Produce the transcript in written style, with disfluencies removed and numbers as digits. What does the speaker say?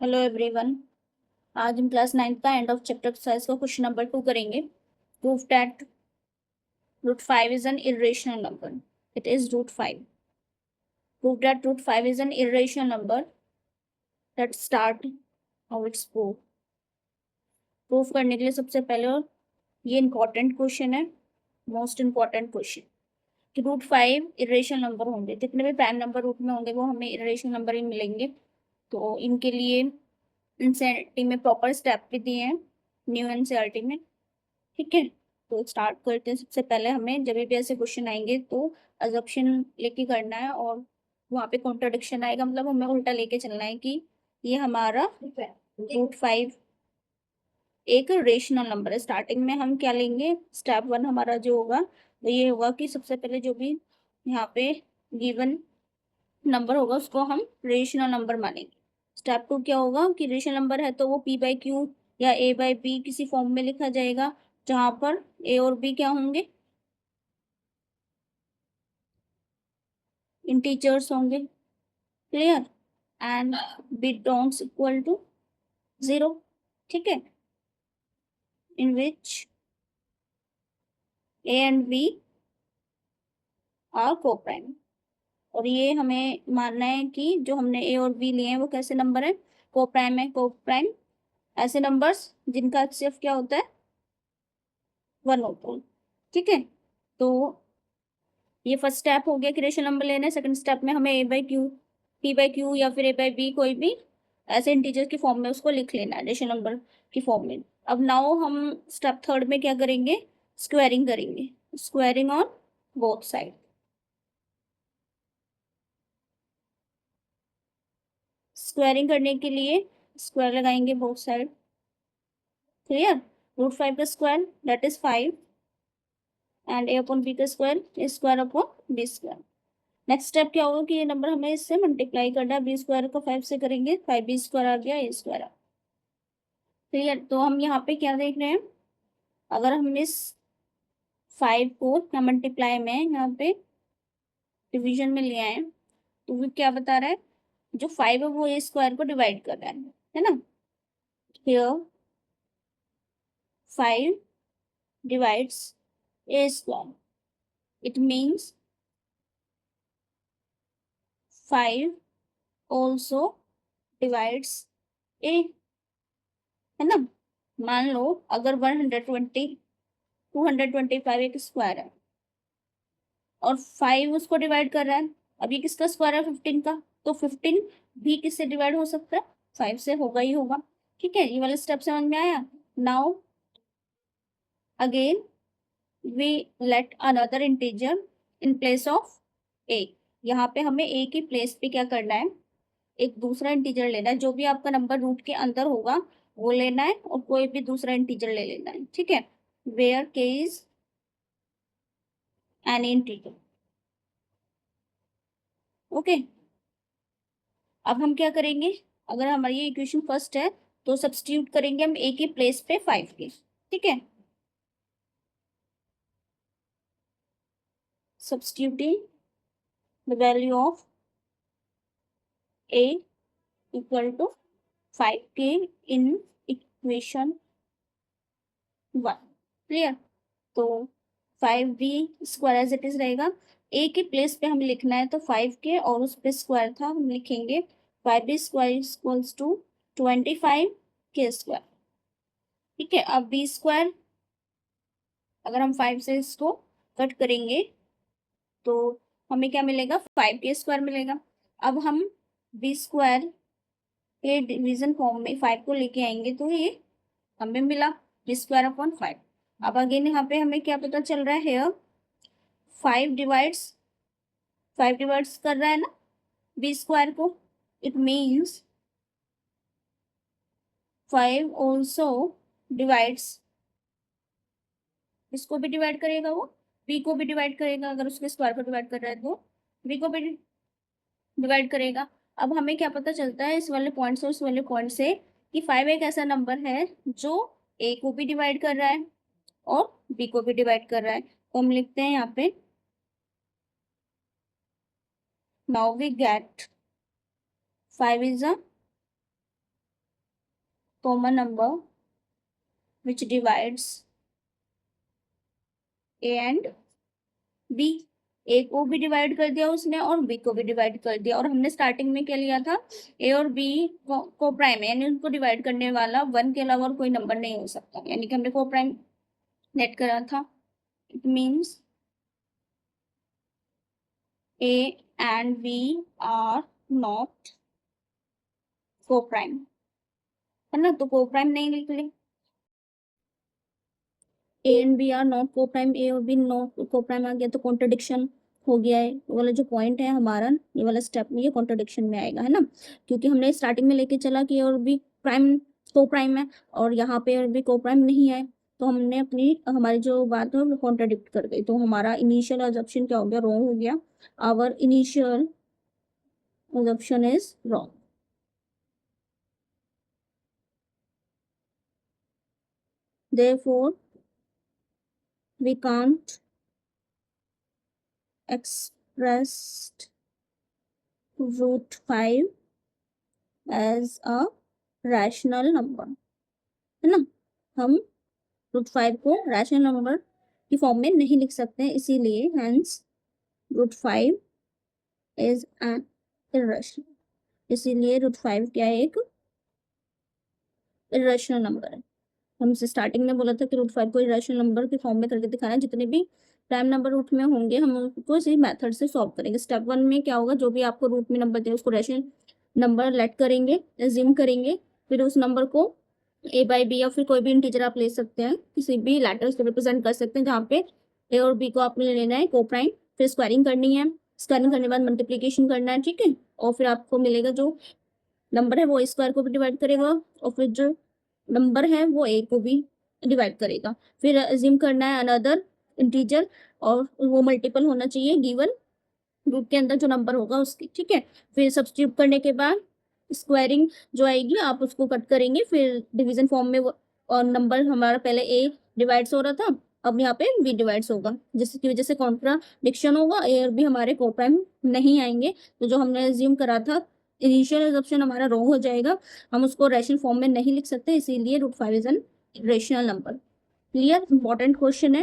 Hello everyone. आज हम class 9 का एंड ऑफ चैप्टर एक्सरसाइज का क्वेश्चन नंबर 2 करेंगे। Proof that root 5 is an irrational number. It is root 5। Proof that root 5 is an irrational number. That start of its proof. Proof करने के लिए सबसे पहले ये इंपॉर्टेंट क्वेश्चन है, most important question कि रूट 5 इरेशनल नंबर होंगे। जितने भी प्राइम नंबर रूट में होंगे वो हमें इरेशनल नंबर ही मिलेंगे। तो इनके लिए एनसीईआरटी में प्रॉपर स्टेप भी दिए हैं, न्यू एनसीईआरटी में। ठीक है, तो स्टार्ट करते हैं। सबसे पहले हमें जब भी ऐसे क्वेश्चन आएंगे तो अजम्पशन लेके करना है, और वहाँ पे कॉन्ट्रडिक्शन आएगा, मतलब हमें उल्टा लेके चलना है कि ये हमारा रूट 5 एक रेशनल नंबर है। स्टार्टिंग में हम क्या लेंगे, स्टेप 1 हमारा जो होगा वो ये होगा कि सबसे पहले जो भी यहाँ पे गिवन नंबर होगा उसको हम रेशनल नंबर मानेंगे। स्टेप 2 क्या होगा कि रेशनल नंबर है तो वो p/q या a/b किसी फॉर्म में लिखा जाएगा, जहां पर a और b क्या होंगे, इंटीजर्स होंगे। Clear? And belongs equal to 0। ठीक है, in which a and b are coprime. और ये हमें मानना है कि जो हमने a और b लिए हैं वो कैसे नंबर है, को प्राइम है। को प्राइम ऐसे नंबर्स जिनका HCF क्या होता है, 1 होता है। ठीक है, तो ये फर्स्ट स्टेप हो गया कि रेशनल नंबर लेना है। सेकंड स्टेप में हमें a/q, p/q या फिर a/b कोई भी ऐसे इंटीजर की फॉर्म में उसको लिख लेना है, रेशनल नंबर की फॉर्म में। अब नाउ हम स्टेप थर्ड में क्या करेंगे, स्क्वायरिंग करेंगे। Squaring on both side. Squaring करने के लिए स्क्वायर लगाएंगे बोथ साइड। क्लियर? रूट 5 का square that is 5 and a/b का square is square upon b square. Next step क्या होगा कि ये नंबर हमें इससे मल्टीप्लाई करना है। बी स्क्वायर को 5 से करेंगे, 5b स्क्वायर आ गया, ए स्क्वायर। क्लियर? तो हम यहाँ पे क्या देख रहे हैं, अगर हम इस 5 को यहाँ मल्टीप्लाई में यहाँ पे डिवीजन में ले आए तो वो क्या बता रहा है, जो 5 है वो ए स्क्वायर को डिवाइड कर रहा है ना। Here 5 divides a square, it means 5 also divides a, है ना। मान लो अगर 225 एक स्क्वायर है और 5 उसको डिवाइड कर रहा है, अब ये किसका स्क्वायर है, 15 का, तो 15 भी किससे डिवाइड हो सकता है, 5 से होगा ही होगा। ठीक है, ये वाला स्टेप समझ में आया। Now again we let another integer in place of a. यहाँ पे हमें ए की प्लेस पे क्या करना है, एक दूसरा इंटीजर लेना है। जो भी आपका नंबर रूट के अंदर होगा वो लेना है, और कोई भी दूसरा इंटीजर ले लेना है। ठीक है, वेयर के इज एन इंटीजर। ओके, अब हम क्या करेंगे, अगर हमारी ये इक्वेशन फर्स्ट है तो सब्स्टिट्यूट करेंगे हम ए की प्लेस पे 5 के। ठीक है, substituting the value of a equal to 5 के इन इक्वेशन 1। क्लियर? तो 5b square as it is रहेगा। ए की प्लेस पे हमें लिखना है तो 5 के, और उस पे स्क्वायर था, हम लिखेंगे 5b स्क्वायर इक्वल्स टू 25 के स्क्वायर। ठीक है, अब b स्क्वायर अगर हम 5 से इसको कट करेंगे तो हमें क्या मिलेगा, 5 के स्क्वायर मिलेगा। अब हम बी स्क्वायर के डिवीजन फॉर्म में 5 को लेके आएंगे तो ये हमें मिला बी स्क्वायर अपॉन 5। अब अगेन यहाँ पे हमें क्या पता चल रहा है, हेयर 5 डिवाइड्स 5 डिवाइड्स कर रहा है ना बी स्क्वायर को, इट मीन्स 5 ऑल्सो डिवाइड्स, इसको भी डिवाइड करेगा, वो बी को भी डिवाइड करेगा। अगर उसके स्क्वायर को डिवाइड कर रहा है तो बी को भी डिवाइड करेगा। अब हमें क्या पता चलता है इस वाले पॉइंट से उस वाले पॉइंट से कि 5 एक ऐसा नंबर है जो ए को भी डिवाइड कर रहा है और बी को भी डिवाइड कर रहा है। तो हम लिखते हैं यहाँ पे, now we get 5 is a common number which divides a and b. A को भी डिवाइड कर दिया उसने और बी को भी डिवाइड कर दिया, और हमने स्टार्टिंग में क्या लिया था, ए और बी को प्राइम है, यानी उनको डिवाइड करने वाला 1 के अलावा और कोई नंबर नहीं हो सकता, यानी कि हमने को प्राइम लेट करा था. It means a and b are not coprime, है ना. तो को प्राइम नहीं लिख ली. A and b are not coprime, a और बी नॉट को प्राइम आ गया तो कॉन्ट्रडिक्शन हो गया है. ये वाला जो पॉइंट है हमारा, ये वाला स्टेप में ये कॉन्ट्रडिक्शन में आएगा, है ना, क्योंकि हमने स्टार्टिंग में लेके चला कि ए और बी प्राइम को प्राइम है और यहाँ पे ए और बी को प्राइम नहीं है, तो हमने हमारी जो बात है वो कॉन्ट्रडिक्ट कर गई, तो हमारा इनिशियल अजम्पशन क्या हो गया, रॉन्ग हो गया. Our initial assumption is wrong. Therefore, we can't express root 5 as a rational number, है ना. हम root 5 को rational number की फॉर्म में नहीं लिख सकते हैं, इसीलिए hence root 5 is an irrational. इसीलिए root 5 क्या है, एक irrational नंबर है. हमसे स्टार्टिंग में बोला था कि रूट 5 को इरेशनल नंबर के फॉर्म में करके दिखाना है. जितने भी प्राइम नंबर रूट में होंगे हम उनको इसी मेथड से सॉल्व करेंगे. स्टेप 1 में क्या होगा, जो भी आपको रूट में नंबर दे उसको रेशनल नंबर लेट करेंगे, एज्यूम करेंगे, फिर उस नंबर को ए बाई बी या फिर कोई भी इंटीजर आप ले सकते हैं, किसी भी लेटर से रिप्रेजेंट कर सकते हैं, जहाँ पे ए और बी को आपने लेना है को प्राइम, फिर स्क्वायरिंग करनी है, स्क्वायरिंग करने के बाद मल्टीप्लीकेशन करना है, ठीक है, और फिर आपको मिलेगा जो नंबर है वो स्क्वायर को भी डिवाइड करेगा और फिर जो नंबर है वो ए को भी डिवाइड करेगा. फिर अज्यूम करना है अनदर इंटीजर और वो मल्टीपल होना चाहिए गिवन ग्रुप के अंदर जो नंबर होगा उसकी, ठीक है. फिर सब्स्टिट्यूट करने के बाद स्क्वायरिंग जो आएगी आप उसको कट करेंगे, फिर डिवीजन फॉर्म में वो, और नंबर हमारा पहले ए डिवाइड्स हो रहा था, अब यहाँ पे बी डिवाइड्स होगा, जिसकी वजह से कॉन्ट्राडिक्शन होगा, ए और बी हमारे को प्राइम नहीं आएंगे. तो जो हमने अज्यूम करा था इनिशियल एजम्पशन हमारा रॉन्ग हो जाएगा, हम उसको रेशनल फॉर्म में नहीं लिख सकते, इसीलिए root 5 is an rational number. Clear, important question है.